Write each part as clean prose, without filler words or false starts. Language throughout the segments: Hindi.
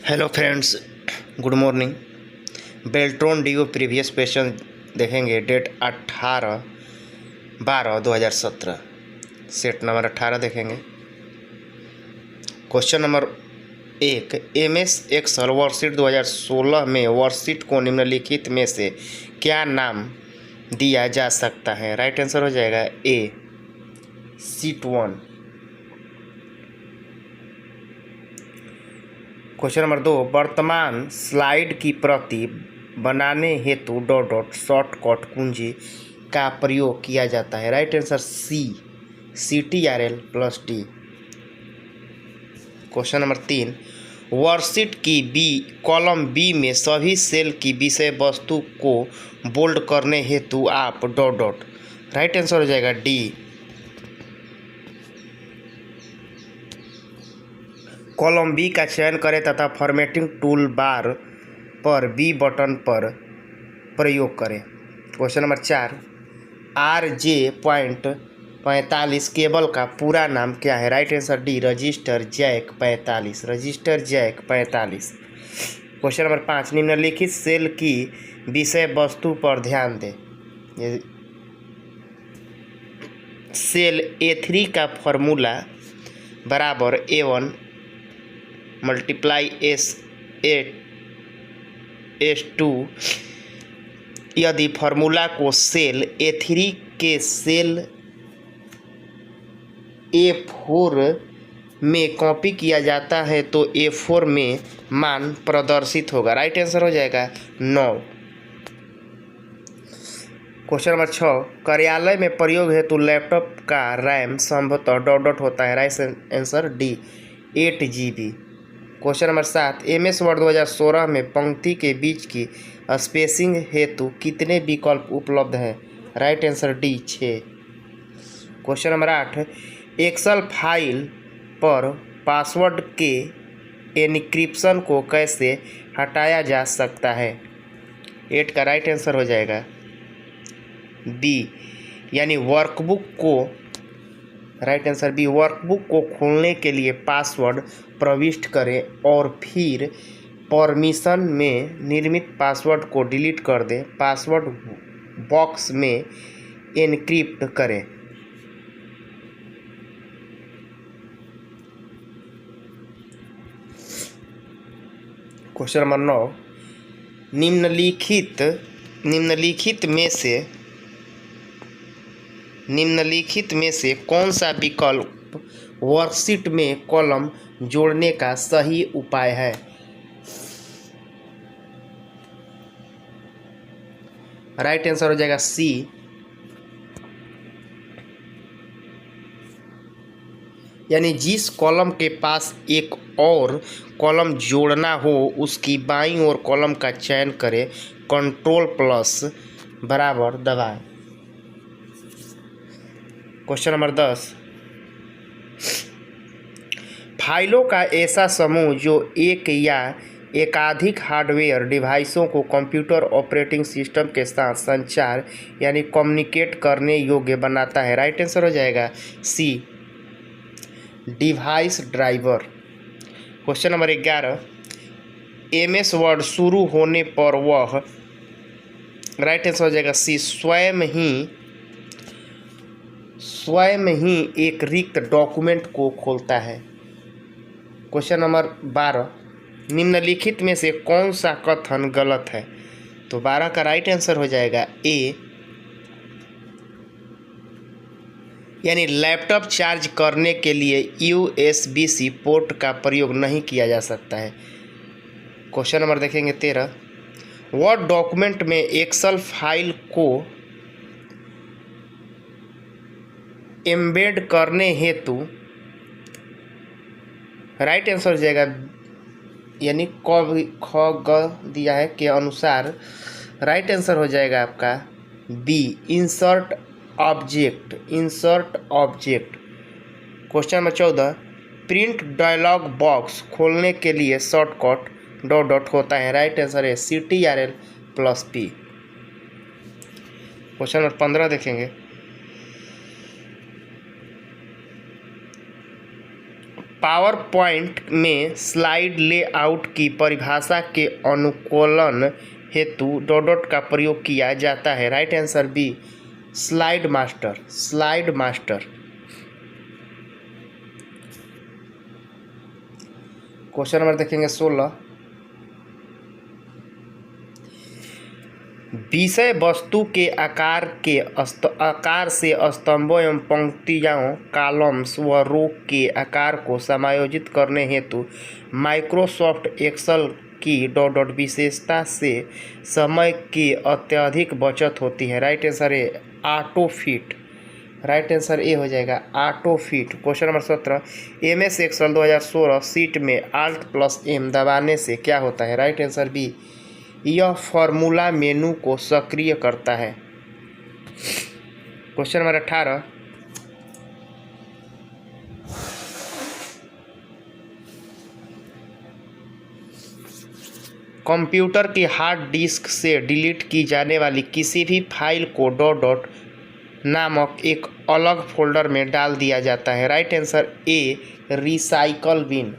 Hello friends, good morning. Beltron D O previous question देखेंगे। डेट 18/12/2017, सेट नंबर 18 देखेंगे। Question number 1, MS Excel worksheet 2016 में वर्कशीट को निम्नलिखित में से क्या नाम दिया जा सकता है? राइट आंसर हो जाएगा ए, शीट 1। क्वेश्चन नंबर 2, वर्तमान स्लाइड की प्रति बनाने हेतु डॉट डॉट शॉर्टकट कुंजी का प्रयोग किया जाता है। Right answer C, CTRL+D। Question number 3, worksheet की कॉलम बी में सभी सेल की विषय वस्तु को बोल्ड करने हेतु आप डॉट डॉट। राइट आंसर हो जाएगा डी। कॉलम बी का चयन करें तथा फॉर्मेटिंग टूल बार पर बी बटन पर प्रयोग करें। क्वेश्चन नंबर 4, RJ.45 केबल का पूरा नाम क्या है? Right answer D, register jack 45। Register jack 45। Question number 5, निम्नलिखित सेल की विषय वस्तु पर ध्यान दें। सेल A3 का फॉर्मूला बराबर A1 × S2। यदि फॉर्मूला को सेल A3 के सेल A4 में कॉपी किया जाता है तो A4 में मान प्रदर्शित होगा। राइट आंसर हो जाएगा 9। क्वेश्चन नंबर 6, कार्यालय में प्रयोग हेतु लैपटॉप का रैम संभवतः डॉट डॉट होता है। Right answer D, 8 GB। Question number 7, MS Word 2016 में पंक्ति के बीच की स्पेसिंग हेतु कितने विकल्प उपलब्ध हैं? Right answer D, 6। Question number 8, Excel file पर पासवर्ड के एन्क्रिप्शन को कैसे हटाया जा सकता है? 8 का राइट आंसर हो जाएगा बी, यानी वर्कबुक को। राइट आंसर बी, वर्कबुक को खोलने के लिए पासवर्ड प्रविष्ट करें और फिर परमिशन में निर्मित पासवर्ड को डिलीट कर दें। पासवर्ड बॉक्स में एन्क्रिप्ट करें। क्वेश्चन नंबर 9, निम्नलिखित में से कौन सा विकल्प वर्कशीट में कॉलम जोड़ने का सही उपाय है? राइट आंसर हो जाएगा सी, यानी जिस कॉलम के पास एक और कॉलम जोड़ना हो उसकी बाईं ओर कॉलम का चयन करें, Ctrl+ बराबर दबाएं। क्वेश्चन नंबर 10, फाइलों का ऐसा समूह जो एक या एकाधिक हार्डवेयर डिवाइसों को कंप्यूटर ऑपरेटिंग सिस्टम के साथ संचार यानी कम्युनिकेट करने योग्य बनाता है। राइट आंसर हो जाएगा C, device driver. Question number 11, MS word शुरू होने पर वह। राइट आंसर हो जाएगा सी, स्वयं ही एक रिक्त डॉक्यूमेंट को खोलता है। क्वेश्चन नंबर 12, निम्नलिखित में से कौन सा कथन गलत है? तो 12 का राइट आंसर हो जाएगा ए, यानी लैपटॉप चार्ज करने के लिए USB-C पोर्ट का प्रयोग नहीं किया जा सकता है। क्वेश्चन नंबर देखेंगे 13, वर्ड डॉक्यूमेंट में एक्सेल फाइल को एम्बेड करने हेतु। राइट आंसर हो जाएगा यानी ख ग दिया है के अनुसार। राइट आंसर हो जाएगा आपका B, insert object. Question number 14, print dialog box खोलने के लिए शॉर्टकट डॉट डॉट होता है। राइट आंसर है CTRL+P। क्वेश्चन नंबर 15 देखेंगे, पावर पॉइंट में स्लाइड लेआउट की परिभाषा के अनुकूलन हेतु डॉट डॉट का प्रयोग किया जाता है। Right answer B, slide master. Slide master. Question number देखेंगे 16। विषय वस्तु के आकार से स्तंभों एवं पंक्तियों, कॉलम्स व रो के आकार को समायोजित करने हेतु माइक्रोसॉफ्ट एक्सेल की डॉट डॉट विशेषता से समय की अत्यधिक बचत होती है। Right answer A, auto fit. Right answer A हो जाएगा auto fit. Question number 17। MS Excel 2016 sheet में Alt+M दबाने से क्या होता है। राइट आंसर बी, यह फॉर्मूला मेनू को सक्रिय करता है। Question number 18। कंप्यूटर की हार्ड डिस्क से डिलीट की जाने वाली किसी भी फाइल को डॉट डॉट नामक एक अलग फोल्डर में डाल दिया जाता है। Right answer A, recycle bin.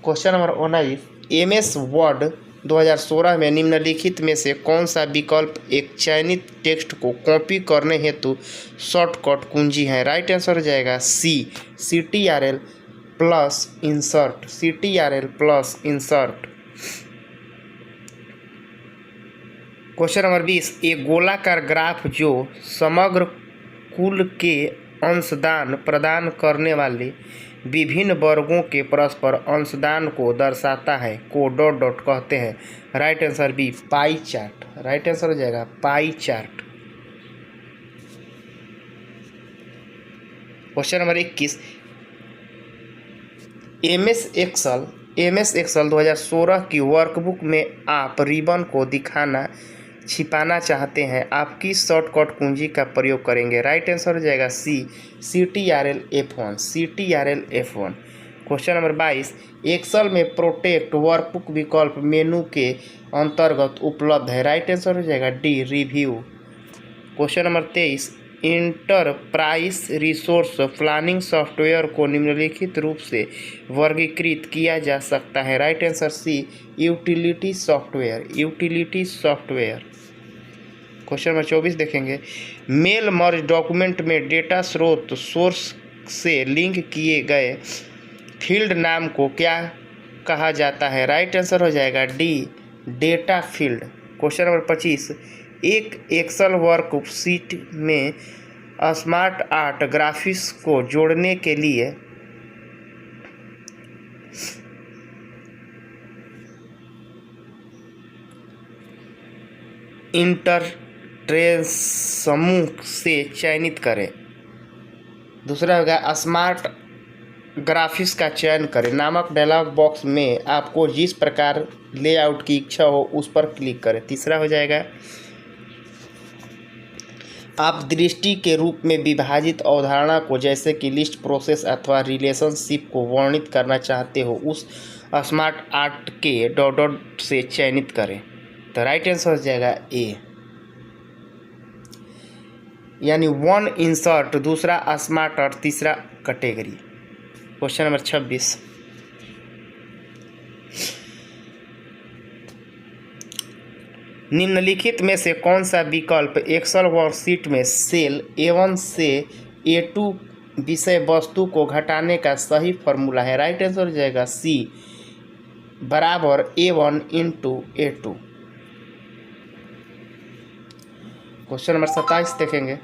Question number 19। MS Word 2016 में निम्नलिखित में से कौन सा विकल्प एक चयनित टेक्स्ट को कॉपी करने हेतु शॉर्टकट कुंजी है। राइट आंसर हो जाएगा सी, CTRL+Insert। CTRL+Insert। Question number 20। एक गोलाकार ग्राफ जो समग्र कुल के अंशदान प्रदान करने वाले विभिन्न वर्गों के परस्पर अंशदान को दर्शाता है को डॉट डॉट कहते हैं। Right answer B, pie chart. Right answer हो जाएगा pie chart. Question number 21। MS Excel 2016 की वर्कबुक में आप रिबन को छिपाना चाहते हैं, आप किस शॉर्टकट कुंजी का प्रयोग करेंगे। राइट आंसर हो जाएगा C, CTRL+F1। CTRL+F1। Question number 22। Excel में प्रोटेक्ट वर्कबुक विकल्प मेनू के अंतर्गत उपलब्ध है। राइट आंसर हो जाएगा D, review. Question number 23। Enterprise resource planning software को निम्नलिखित रूप से वर्गीकृत किया जा सकता है। Right answer C, utility software. Question number 24 देखेंगे। मेल मर्ज डॉक्यूमेंट में डेटा स्रोत सोर्स से लिंक किए गए फील्ड नाम को क्या कहा जाता है। राइट आंसर हो जाएगा D, data field. Question number 25। एक एक्सेल वर्कशीट में स्मार्ट आर्ट ग्राफिक्स को जोड़ने के लिए इंटरट्रेस समूह से चयनित करें। दूसरा होगा स्मार्ट ग्राफिक्स का चयन करें नामक डायलॉग बॉक्स में आपको जिस प्रकार लेआउट की इच्छा हो उस पर क्लिक करें। तीसरा हो जाएगा आप दृष्टि के रूप में विभाजित अवधारणा को जैसे कि लिस्ट, प्रोसेस अथवा रिलेशनशिप को वर्णित करना चाहते हो उस स्मार्ट आर्ट के डॉट डॉट से चयनित करें। तो राइट आंसर हो जाएगा ए, यानी 1 इंसर्ट, दूसरा स्मार्ट आर्ट, तीसरा कैटेगरी। Question number 26। निम्नलिखित में से कौन सा विकल्प एक्सेल वर्कशीट में सेल A1 से A2 विषय वस्तु को घटाने का सही फॉर्मूला है। राइट आंसर हो जाएगा सी, बराबर A1 × A2। क्वेश्चन नंबर 27 देखेंगे।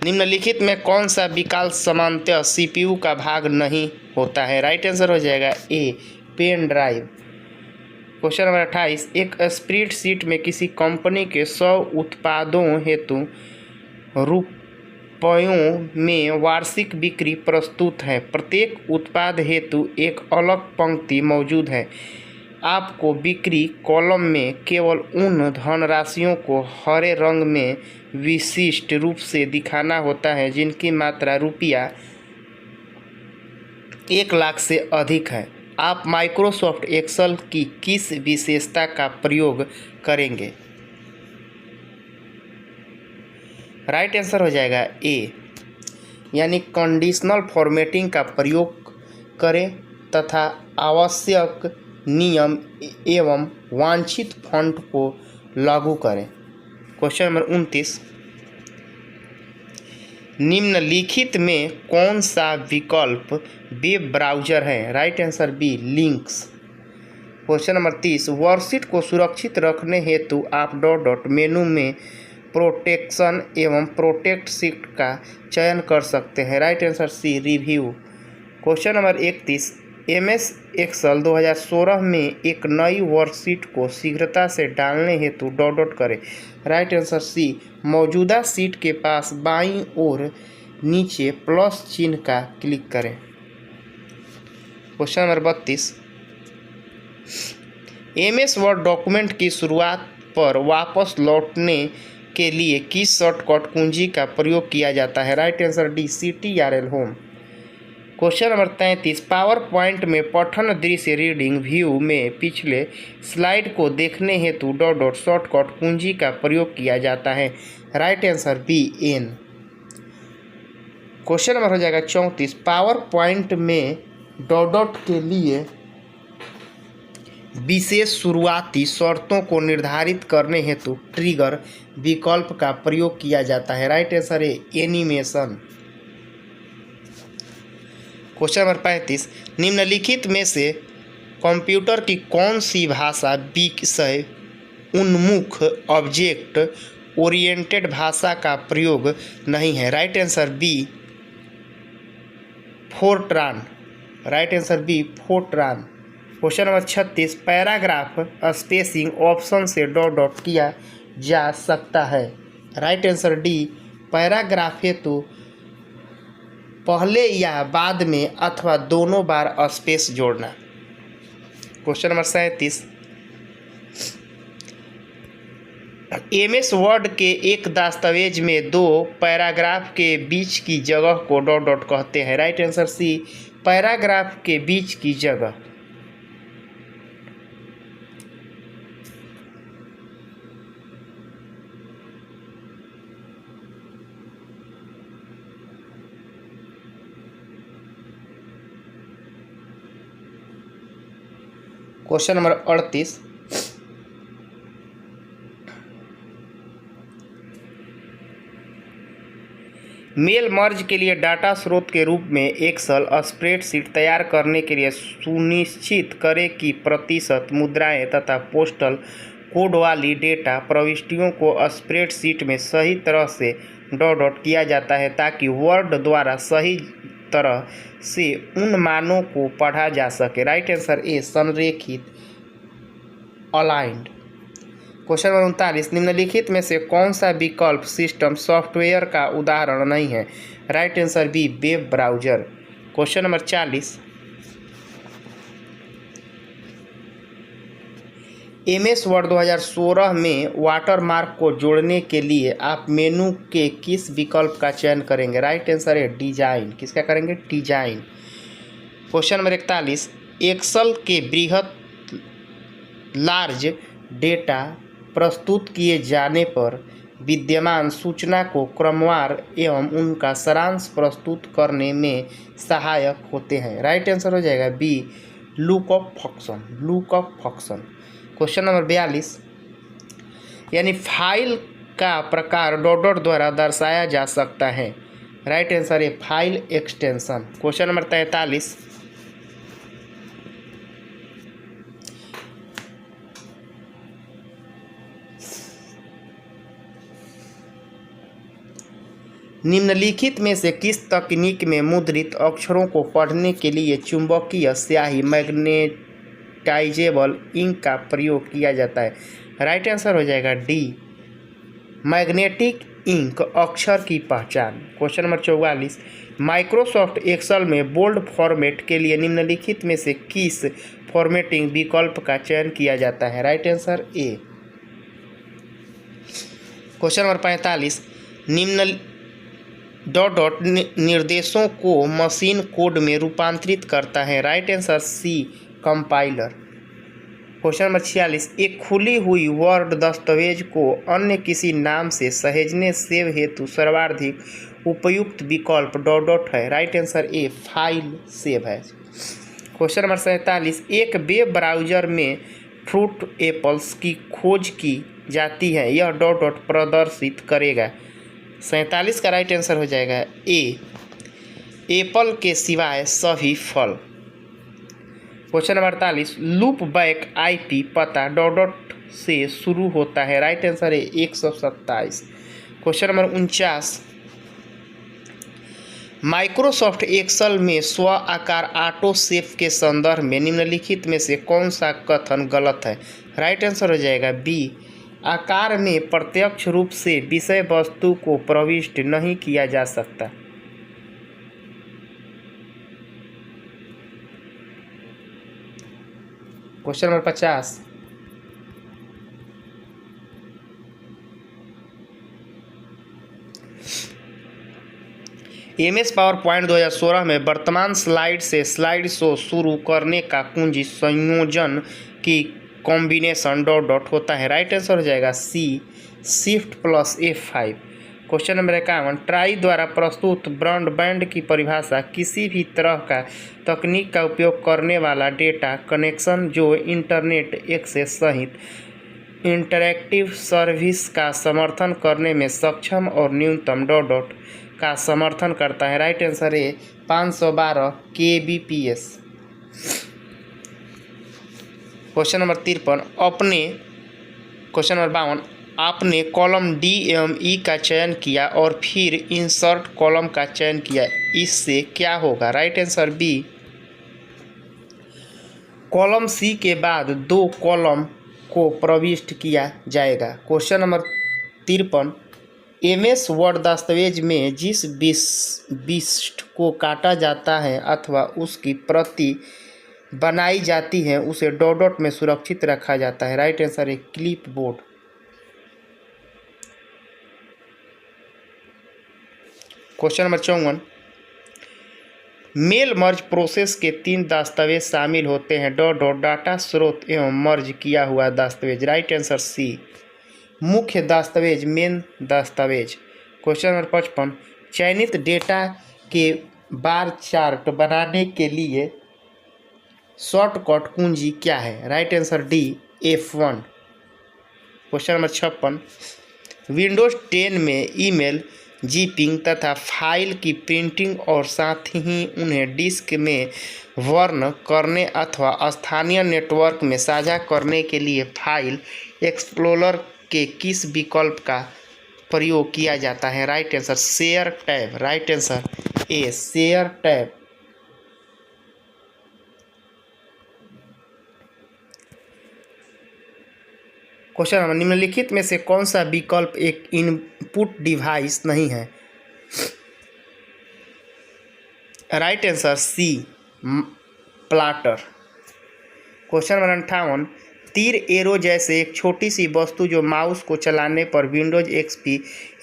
निम्नलिखित में कौन सा विकल्प सामान्यतः CPU का भाग नहीं होता है। राइट आंसर हो जाएगा ए, पेन ड्राइव। Question number 28। एक स्प्रेडशीट में किसी कंपनी के 100 उत्पादों हेतु रुपयों में वार्षिक बिक्री प्रस्तुत है। प्रत्येक उत्पाद हेतु एक अलग पंक्ति मौजूद है। आपको बिक्री कॉलम में केवल उन धनराशियों को हरे रंग में विशिष्ट रूप से दिखाना होता है जिनकी मात्रा रुपया 1 लाख से अधिक है। आप माइक्रोसॉफ्ट एक्सेल की किस विशेषता का प्रयोग करेंगे। राइट आंसर हो जाएगा ए, यानी कंडीशनल फॉर्मेटिंग का प्रयोग करें तथा आवश्यक नियम एवं वांछित फॉन्ट को लागू करें। क्वेश्चन नंबर 29, निम्नलिखित में कौन सा विकल्प वेब ब्राउज़र है? Right answer B, links. Question number 30, worksheet को सुरक्षित रखने हेतु आप डॉट डॉट मेनू में प्रोटेक्शन एवं प्रोटेक्ट शीट का चयन कर सकते हैं। Right answer C, review. Question number 31, MS Excel 2016 में एक नई वर्कशीट को शीघ्रता से डालने हेतु डॉट डॉट करें। राइट आंसर सी, मौजूदा शीट के पास बाईं ओर नीचे प्लस चिन्ह का क्लिक करें। Question number 32, MS word document की शुरुआत पर वापस लौटने के लिए किस शॉर्टकट कुंजी का प्रयोग किया जाता है? Right answer D, CTRL home. Question number 33, power point में पठन दृश्य रीडिंग व्यू में पिछले स्लाइड को देखने हेतु डॉट डॉट शॉर्टकट कुंजी का प्रयोग किया जाता है। Right answer B, N. Question number हो जाएगा 34, पावर पॉइंट में डॉट डॉट के लिए विशेष शुरुआती शर्तों को निर्धारित करने हेतु ट्रिगर विकल्प का प्रयोग किया जाता है। राइट आंसर है एनिमेशन। क्वेश्चन नंबर 35, निम्नलिखित में से कंप्यूटर की कौन सी भाषा विषय उन्मुख ऑब्जेक्ट ओरिएंटेड भाषा का प्रयोग नहीं है? Right answer B, Fortran. Right answer B, Fortran. Question number 36, paragraph spacing option से डॉट डॉट किया जा सकता है। राइट आंसर डी, पैराग्राफ हेतु पहले या बाद में अथवा दोनों बार स्पेस जोड़ना। क्वेश्चन नंबर 37, MS वर्ड के एक दस्तावेज में दो पैराग्राफ के बीच की जगह को डॉट डॉट कहते हैं। राइट आंसर सी, पैराग्राफ के बीच की जगह। क्वेश्चन नंबर 38, मेल मर्ज के लिए डाटा स्रोत के रूप में एक्सेल स्प्रेडशीट तैयार करने के लिए सुनिश्चित करें कि प्रतिशत मुद्राएं तथा पोस्टल कोड वाली डेटा प्रविष्टियों को स्प्रेडशीट में सही तरह से डॉट डॉट किया जाता है ताकि वर्ड द्वारा सही तरह से उन मानों को पढ़ा जा सके। राइट आंसर ए, संरेखित, अलाइंड। क्वेश्चन नंबर 39, निम्नलिखित में से कौन सा विकल्प सिस्टम सॉफ्टवेयर का उदाहरण नहीं है? Right answer B, web browser. Question number 40, MS Word 2016 में वाटरमार्क को जोड़ने के लिए आप मेनू के किस विकल्प का चयन करेंगे? राइट आंसर है डिजाइन। किसका करेंगे? डिजाइन। क्वेश्चन नंबर 41, एक्सेल के बृहत लार्ज डेटा प्रस्तुत किए जाने पर विद्यमान सूचना को क्रमवार एवं उनका सारांश प्रस्तुत करने में सहायक होते हैं। राइट आंसर हो जाएगा B, lookup function. Lookup function. Question number 42, यानी फाइल का प्रकार डॉट डॉट द्वारा दर्शाया जा सकता है। राइट आंसर है फाइल एक्सटेंशन। क्वेश्चन नंबर 43, निम्नलिखित में से किस तकनीक में मुद्रित अक्षरों को पढ़ने के लिए चुंबकीय स्याही मैग्नेटाइजेबल इंक का प्रयोग किया जाता है? राइट आंसर हो जाएगा डी, मैग्नेटिक इंक अक्षर की पहचान। क्वेश्चन नंबर 44, माइक्रोसॉफ्ट एक्सेल में बोल्ड फॉर्मेट के लिए निम्नलिखित में से किस फॉर्मेटिंग विकल्प का चयन किया जाता है? राइट आंसर ए। क्वेश्चन नंबर 45, निम्न डॉट डॉट निर्देशों को मशीन कोड में रूपांतरित करता है। Right answer C, compiler. Question number 46, एक खुली हुई वर्ड दस्तावेज को अन्य किसी नाम से सहेजने सेव हेतु सर्वाधिक उपयुक्त विकल्प डॉट डॉट है। राइट आंसर ए फाइल सेव है। क्वेश्चन नंबर 47, एक वेब ब्राउज़र में फ्रूट एप्पल्स की खोज की जाती है, यह डॉट डॉट प्रदर्शित करेगा। 47 का राइट आंसर हो जाएगा ए एप्पल के सिवाय सभी फल। Question number 48, loop back IP पता डॉट डॉट से शुरू होता है। राइट आंसर है 127। क्वेश्चन नंबर 49, माइक्रोसॉफ्ट एक्सेल में स्व आकार ऑटो सेव के संदर्भ में निम्नलिखित में से कौन सा कथन गलत है। राइट आंसर हो जाएगा बी आकार में प्रत्यक्ष रूप से विषय वस्तु को प्रविष्ट नहीं किया जा सकता। Question number 50, MS power point 2016 में वर्तमान स्लाइड से स्लाइड शो शुरू करने का कुंजी संयोजन की कॉम्बिनेशन डॉट डॉट होता है। राइट आंसर हो जाएगा C shift plus F5। Question number 51, TRAI द्वारा प्रस्तुत ब्रॉडबैंड की परिभाषा किसी भी तरह का तकनीक का उपयोग करने वाला डेटा कनेक्शन जो इंटरनेट एक्सेस सहित इंटरैक्टिव सर्विस का समर्थन करने में सक्षम और न्यूनतम डॉट डॉट का समर्थन करता है। राइट आंसर है 512 kbps। Question number 53, question number 52, आपने कॉलम डी एवं ई का चयन किया और फिर इंसर्ट कॉलम का चयन किया, इससे क्या होगा। Right answer B column C के बाद 2 कॉलम को प्रविष्ट किया जाएगा। क्वेश्चन नंबर 53, MS वर्ड दस्तावेज में जिस बिस्ट को काटा जाता है अथवा उसकी प्रति बनाई जाती है उसे डॉट डॉट में सुरक्षित रखा जाता है। राइट आंसर है clipboard. Question number 54, mail merge process के 3 दस्तावेज शामिल होते हैं डॉट डॉट डाटा स्रोत एवं मर्ज किया हुआ दस्तावेज। राइट आंसर सी मुख्य दस्तावेज मेन दस्तावेज। क्वेश्चन नंबर 55, चयनित डेटा के बार चार्ट बनाने के लिए शॉर्टकट कुंजी क्या है। Right answer D F1। Question number 56, Windows 10 में ईमेल जीपिंग तथा फाइल की प्रिंटिंग और साथ ही उन्हें डिस्क में वर्न करने अथवा स्थानीय नेटवर्क में साझा करने के लिए फाइल एक्सप्लोरर के किस विकल्प का प्रयोग किया जाता है। Right answer share tab. Right answer ए शेयर टैब। क्वेश्चन नंबर, निम्नलिखित में से कौन सा विकल्प एक इनपुट डिवाइस नहीं है। Right answer C plotter. Question number 58, तीर एरो जैसे एक छोटी सी वस्तु जो माउस को चलाने पर विंडोज XP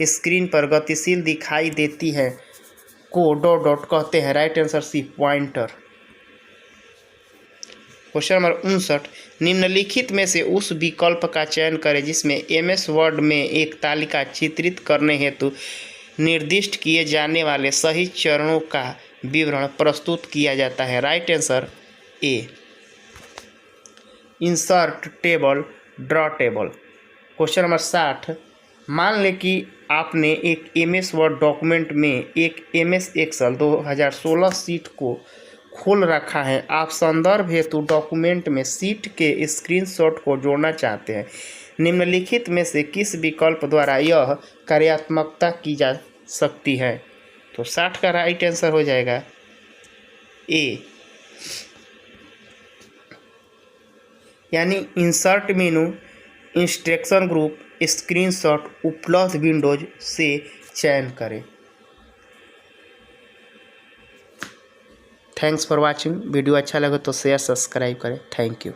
स्क्रीन पर गतिशील दिखाई देती है को डॉट डॉट कहते हैं। Right answer C pointer. Question number 59, निम्नलिखित में से उस विकल्प का चयन करें जिसमें MS वर्ड में एक तालिका चित्रित करने हेतु निर्दिष्ट किए जाने वाले सही चरणों का विवरण प्रस्तुत किया जाता है। राइट आंसर ए insert table draw table. Question number 60, मान लें कि आपने एक MS वर्ड डॉक्यूमेंट में एक MS एक्सेल 2016 सीट को खोल रखा है। आप संदर्भ हेतु डॉक्यूमेंट में सीट के स्क्रीनशॉट को जोड़ना चाहते हैं। निम्नलिखित में से किस विकल्प द्वारा यह कार्यात्मकता की जा सकती है। तो 60 का राइट आंसर हो जाएगा ए यानी इंसर्ट मेनू इंस्ट्रक्शन ग्रुप स्क्रीनशॉट उपलब्ध विंडोज से चयन करें। Thanks for watching. वीडियो अच्छा लगे तो शेयर सब्सक्राइब करें। Thank you.